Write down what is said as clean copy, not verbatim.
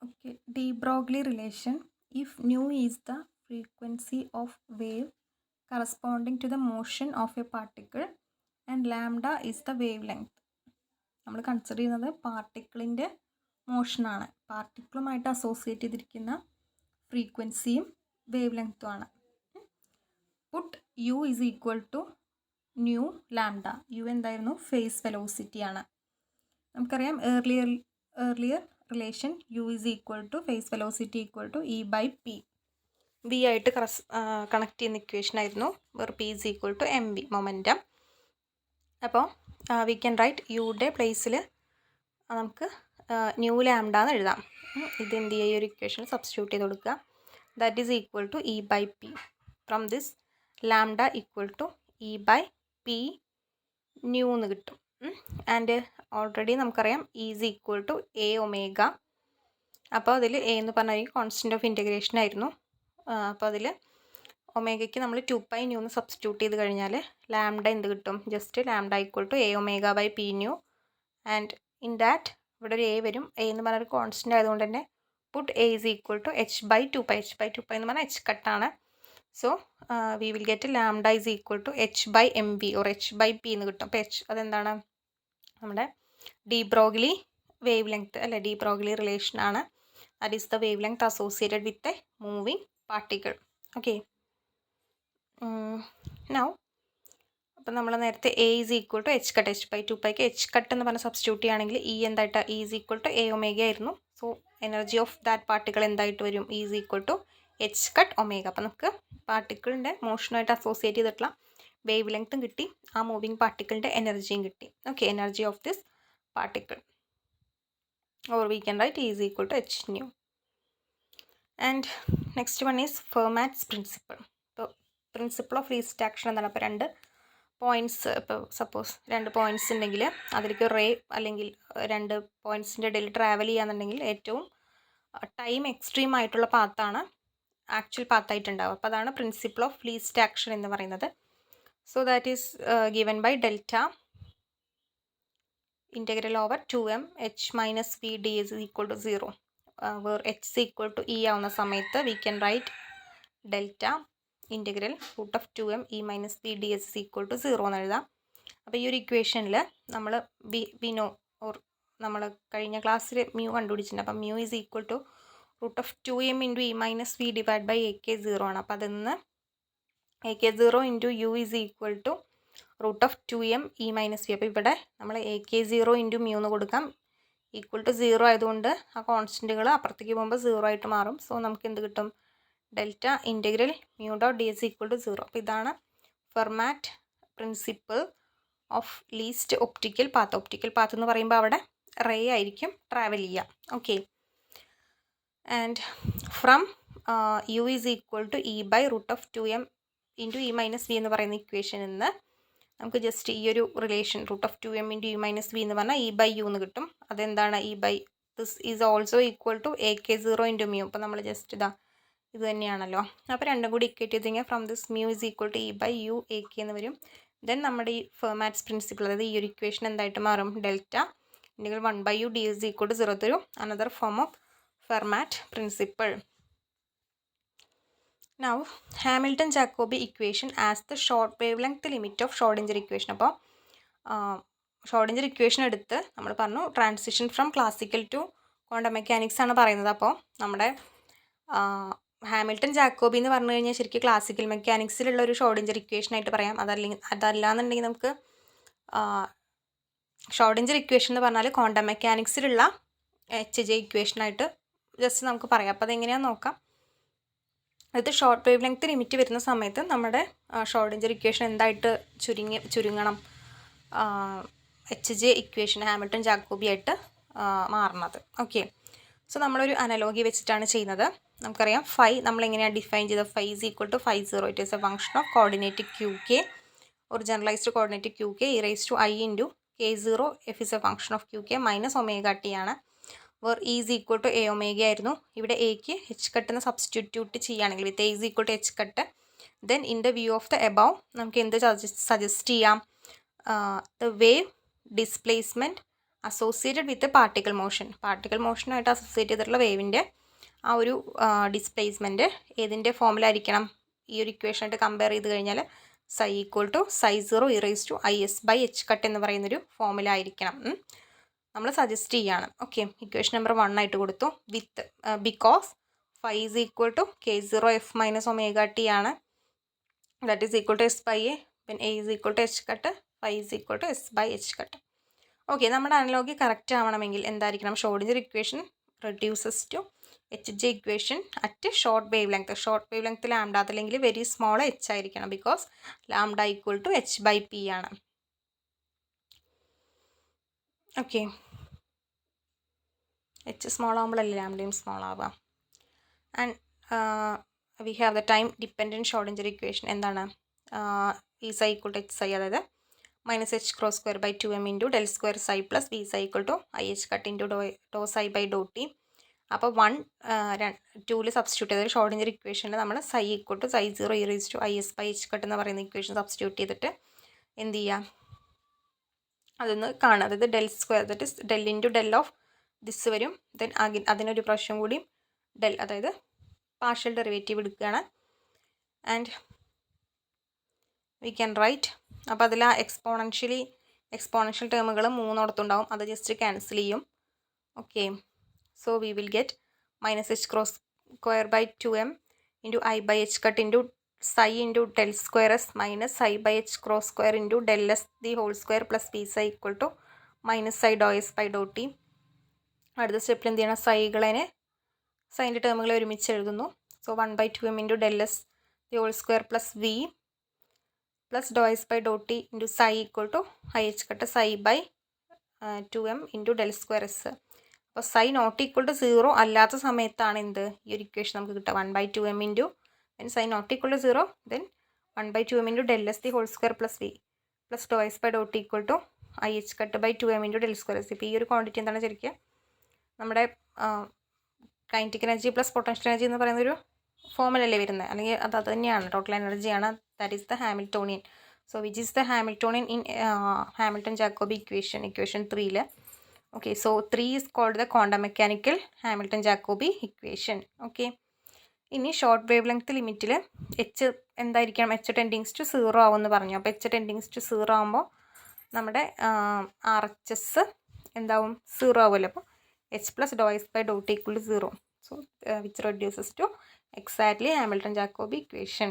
Okay, de Broglie relation. If nu is the frequency of wave corresponding to the motion of a particle and lambda is the wavelength. നമ്മൾ consider ചെയ്യുന്നത് പാർട്ടിക്കിളിൻ്റെ മോഷനാണ്. പാർട്ടിക്കിളുമായിട്ട് associate ചെയ്തിരിക്കുന്ന ഫ്രീക്വൻസിയും wave ലെങ്ത്തും ആണ്. Put u is equal to nu lambda. U എന്തായിരുന്നു? Phase velocity ആണ്. നമുക്കറിയാം earlier relation u is equal to phase velocity equal to e by p. V ആയിട്ട് കണക്ട് ചെയ്യുന്ന ഇക്വേഷൻ ആയിരുന്നു. Where p is equal to m v momentum. അപ്പോൾ we can write യുടെ പ്ലേസിൽ നമുക്ക് ന്യൂ ലാംഡ എന്ന് എഴുതാം. ഇത് എന്ത് ചെയ്യുക? ഈ ഒരു ഇക്വേഷൻ സബ്സ്റ്റിറ്റ്യൂട്ട് ചെയ്ത് കൊടുക്കുക. That is equal to e by p. From this lambda equal to e by p nu എന്ന് കിട്ടും. ആൻഡ് ഓൾറെഡി നമുക്കറിയാം is equal to A omega. അപ്പോൾ അതിൽ എ എന്ന് പറഞ്ഞാൽ കോൺസ്റ്റൻറ്റ് ഓഫ് ഇൻറ്റഗ്രേഷൻ ആയിരുന്നു. അപ്പോൾ അതിൽ ഒമേഗയ്ക്ക് നമ്മൾ 2π ന്യൂ എന്ന് സബ്സ്റ്റിറ്റ്യൂട്ട് ചെയ്ത് കഴിഞ്ഞാൽ ലാംഡ എന്ത് കിട്ടും? Just lambda equal to A omega by p nu. And in that ഇവിടെ ഒരു എ വരും. എ എന്ന് പറഞ്ഞൊരു കോൺസ്റ്റൻ്റ് ആയതുകൊണ്ട് തന്നെ put A is equal to H by 2π. H by 2π എന്ന് പറഞ്ഞാൽ എച്ച് കട്ടാണ്. So we will get lambda is equal to H by M V or H by P എന്ന് കിട്ടും. അപ്പോൾ എച്ച് അതെന്താണ്? നമ്മുടെ ഡി ബ്രോഗ്ലി വേവ് ലെങ്ത് അല്ലെ, de Broglie relation ആണ്. That is the wavelength associated with a moving particle. Okay, now അപ്പം നമ്മൾ നേരത്തെ A is equal to H cut, H by 2πക്ക് എച്ച് കട്ട് എന്ന് പറഞ്ഞ സബ്സ്റ്റിറ്റ്യൂട്ട് ചെയ്യുകയാണെങ്കിൽ ഇ എന്തായിട്ട് E is equal to A omega ആയിരുന്നു. So energy of that particle എന്തായിട്ട് വരും? E is equal to H cut omega. അപ്പം നമുക്ക് പാർട്ടിക്കിളിൻ്റെ മോഷനുമായിട്ട് അസോസിയേറ്റ് ചെയ്തിട്ടുള്ള വേവ് ലെങ്ത്തും കിട്ടി, ആ മൂവിങ് പാർട്ടിക്കിളിൻ്റെ എനർജിയും കിട്ടി. Okay, energy of this particle or we can write e is equal to h nu. And next one is Fermat's principle. ഇപ്പോൾ പ്രിൻസിപ്പിൾ ഓഫ് ലീസ്റ്റ് ആക്ഷൻ എന്താണ്? അപ്പോൾ രണ്ട് പോയിൻറ്റ്സ്, ഇപ്പോൾ സപ്പോസ് രണ്ട് പോയിൻറ്റ്സ് ഉണ്ടെങ്കിൽ അതിലേക്ക് റേ അല്ലെങ്കിൽ രണ്ട് പോയിൻറ്റ്സിൻ്റെ ഇടയിൽ ട്രാവൽ ചെയ്യാന്നുണ്ടെങ്കിൽ ഏറ്റവും ടൈം എക്സ്ട്രീം ആയിട്ടുള്ള പാത്താണ് ആക്ച്വൽ പാത്തായിട്ടുണ്ടാവുക. അപ്പോൾ അതാണ് പ്രിൻസിപ്പിൾ ഓഫ് ലീസ്റ്റ് ആക്ഷൻ എന്ന് പറയുന്നത്. So that is given by delta integral over 2m h minus v d is equal to 0. വേർ h is equal to e ആവുന്ന സമയത്ത് we can write delta integral root of 2m e minus v d s is equal to 0 എന്ന് എഴുതാം. അപ്പോൾ ഈ ഒരു ഇക്വേഷനിൽ നമ്മൾ വി നോ ഓർ നമ്മൾ കഴിഞ്ഞ ക്ലാസ്സിൽ മ്യൂ കണ്ടുപിടിച്ചിട്ടുണ്ട്. അപ്പം mu is equal to root of 2m into e minus v divide by AK0 ആണ്. അപ്പോൾ അതിൽ നിന്ന് AK0 into u is equal to root of 2m e minus v. അപ്പോൾ ഇവിടെ നമ്മൾ AK0 ഇൻറ്റു മ്യൂ എന്ന് കൊടുക്കാം. ഈക്വൽ ടു 0 ആയതുകൊണ്ട് ആ കോൺസ്റ്റൻറ്റുകൾ അപ്പുറത്തേക്ക് പോകുമ്പോൾ 0 ആയിട്ട് മാറും. സോ നമുക്ക് എന്ത് കിട്ടും? Delta integral mu dot d s equal to 0. അപ്പോൾ ഇതാണ് Fermat principle of least optical path. Optical path എന്ന് പറയുമ്പോൾ അവിടെ റേ ആയിരിക്കും ട്രാവൽ ചെയ്യുക. Okay, and from u is equal to e by root of 2m into e minus v എന്ന് പറയുന്ന ഇക്വേഷനിൽ നിന്ന് നമുക്ക് ജസ്റ്റ് ഈ ഒരു relation root of 2m into e minus v എന്ന് പറഞ്ഞാൽ ഇ ബൈ യു എന്ന് കിട്ടും. അതെന്താണ്? E by this is also equal to AK0 into mu. അപ്പോൾ നമ്മൾ ജസ്റ്റ് ഇത് തന്നെയാണല്ലോ. അപ്പോൾ രണ്ടും കൂടി ഇക്വേറ്റ് ചെയ്തെങ്കിൽ from this mu is equal to e by u AK എന്ന് വരും. ദെൻ നമ്മുടെ ഈ ഫെർമാറ്റ്സ് പ്രിൻസിപ്പിൾ, അതായത് ഈ ഒരു ഇക്വേഷൻ എന്തായിട്ട് മാറും? Delta integral 1 by u d is equal to 0 തരും. Another form of Fermat principle. Now Hamilton-Jacobi equation as the short wavelength limit of Schrodinger equation. അപ്പോൾ ഷോർഡിഞ്ചർ ഇക്വേഷൻ എടുത്ത് നമ്മൾ പറഞ്ഞു transition from classical to quantum mechanics ആണ് പറയുന്നത്. അപ്പോൾ നമ്മുടെ Hamilton Jacobi എന്ന് പറഞ്ഞു കഴിഞ്ഞാൽ ശരിക്കും ക്ലാസിക്കൽ മെക്കാനിക്സിലുള്ള ഒരു ഷോർഡിഞ്ചർ ഇക്വേഷൻ ആയിട്ട് പറയാം. അതല്ലാന്നുണ്ടെങ്കിൽ നമുക്ക് ഷോർഡിഞ്ചർ ഇക്വേഷൻ എന്ന് പറഞ്ഞാൽ ക്വാണ്ടം മെക്കാനിക്സിലുള്ള HJ ഇക്വേഷനായിട്ട് ജസ്റ്റ് നമുക്ക് പറയാം. അപ്പോൾ അതെങ്ങനെയാണെന്ന് നോക്കാം. അത് ഷോർട്ട് വേവ് ലെങ്ത് ലിമിറ്റ് വരുന്ന സമയത്ത് നമ്മുടെ ഷോർഡിഞ്ചർ ഇക്വേഷൻ എന്തായിട്ട് ചുരുങ്ങണം? HJ ഇക്വേഷൻ ഹാമിൽട്ടൺ ജാക്കോബി ആയിട്ട് മാറുന്നത്. ഓക്കെ, സോ നമ്മളൊരു അനലോഗി വെച്ചിട്ടാണ് ചെയ്യുന്നത്. നമുക്കറിയാം ഫൈ നമ്മളെങ്ങനെയാണ് ഡിഫൈൻ ചെയ്തത്? Phi is equal to 5 it is a function of coordinate QK or generalized coordinate QK e raised to I into K0 f is a function of QK minus omega t ആണ്. Where E is equal to A omega ആയിരുന്നു. ഇവിടെ എക്ക് H കട്ടെന്ന് substitute ചെയ്യുകയാണെങ്കിൽ with A is equal to H cut, then in the view of the above നമുക്ക് എന്ത് suggest ചെയ്യാം? The wave displacement associated with particle മോഷനായിട്ട് അസോസിയേറ്റ് ചെയ്തിട്ടുള്ള വേവിൻ്റെ ആ ഒരു ഡിസ്പ്ലേസ്മെൻറ്റ് ഏതിൻ്റെ ഫോമിലായിരിക്കണം? ഈ ഒരു ഇക്വേഷനായിട്ട് കമ്പയർ ചെയ്ത് കഴിഞ്ഞാൽ psi equal to psi0 e⁻⁻⁰h cut എന്ന് പറയുന്നൊരു ഫോമിലായിരിക്കണം. നമ്മൾ സജസ്റ്റ് ചെയ്യാണ്. ഓക്കെ, ഇക്വേഷൻ നമ്പർ 1 ആയിട്ട് കൊടുത്തു. With because phi is equal to k0f minus omega T ആണ്. That is equal to s/a. പിന്നെ a is equal to h cut, phi is equal to s/h cut. Okay, നമ്മുടെ analogy correct ആവണമെങ്കിൽ എന്തായിരിക്കണം? Schrodinger equation reduces to HJ equation at short wavelength lambda അല്ലെങ്കിൽ very small h ആയിരിക്കണം. Because lambda equal to h/p ആണ്. Okay, h small ആകുമ്പോഴല്ലേ ലാംഡയും small ആവുക. And we have the time dependent Schrodinger equation എന്താണ്? E psi equal to h psi, അതായത് minus h cross square by 2m into del square psi plus v psi equal to IH cut into do psi by Dr t. അപ്പോൾ 2 substitute ചെയ്ത് Schrödinger ഇക്വേഷനിൽ നമ്മൾ psi equal to psi0 e⁻⁻⁰h cut എന്ന് പറയുന്ന equation substitute ചെയ്തിട്ട് എന്ത് ചെയ്യുക? അതൊന്ന് കാണുക. അതായത് del square, that is del into del of this വരും. ദെൻ അതിനൊരു പ്രാവശ്യം കൂടി ഡെൽ, അതായത് പാർഷ്യൽ ഡെറിവേറ്റീവ് എടുക്കുകയാണ്. And we can write. അപ്പോൾ അതിൽ ആ എക്സ്പോണൻഷ്യൽ ടേമുകൾ 3 ഉണ്ടാവും. അത് ജസ്റ്റ് ക്യാൻസൽ ചെയ്യും. Okay, so we will get minus h cross square by 2m into i/h cut into psi into del square s minus i/h cross square into del S the whole square plus P psi equal to minus psi doe S by Dr T. അടുത്ത സ്റ്റെപ്പിൽ എന്ത് ചെയ്യണം? സൈൻ്റെ ടേമുകളെ ഒരുമിച്ച് എഴുതുന്നു. So 1/2m into del S the whole square plus V plus doe S by Dr T into psi equal to IH cut psi by 2m into del square S. അപ്പോൾ psi not equal to 0 അല്ലാത്ത സമയത്താണ് എന്ത് ഈ ഒരു equation നമുക്ക് കിട്ടുക? 1/2m into then psi not equal to 0 then 1/2m into del S the whole square plus V plus doe S by Dr T equal to IH cut by 2m into del square S. ഇപ്പോൾ ഈ ഒരു quantity എന്താണ് ശരിക്കും? നമ്മുടെ kinetic energy plus potential energy എന്ന് പറയുന്നൊരു ഫോമിലല്ലേ വരുന്നത്, അല്ലെങ്കിൽ അത് തന്നെയാണ്, ടോട്ടൽ എനർജിയാണ്. That is the Hamiltonian. So which is the Hamiltonian in Hamilton Jacobi equation 3. Okay, so 3 is called the quantum mechanical Hamilton Jacobi equation. Okay, ഇനി ഷോർട്ട് വേവ് ലെങ്ത് ലിമിറ്റിൽ h എന്തായിരിക്കണം? h ടെൻഡിങ്സ് ടു 0 ആവുമെന്ന് പറഞ്ഞു. അപ്പോൾ h ടെൻഡിങ്സ് ടു 0 ആകുമ്പോൾ നമ്മുടെ RHS എന്താവും? 0 ആവുമല്ലോ. അപ്പോൾ h plus doe S by Dr T equal to 0. So which reduces to exactly Hamilton-Jacobi equation.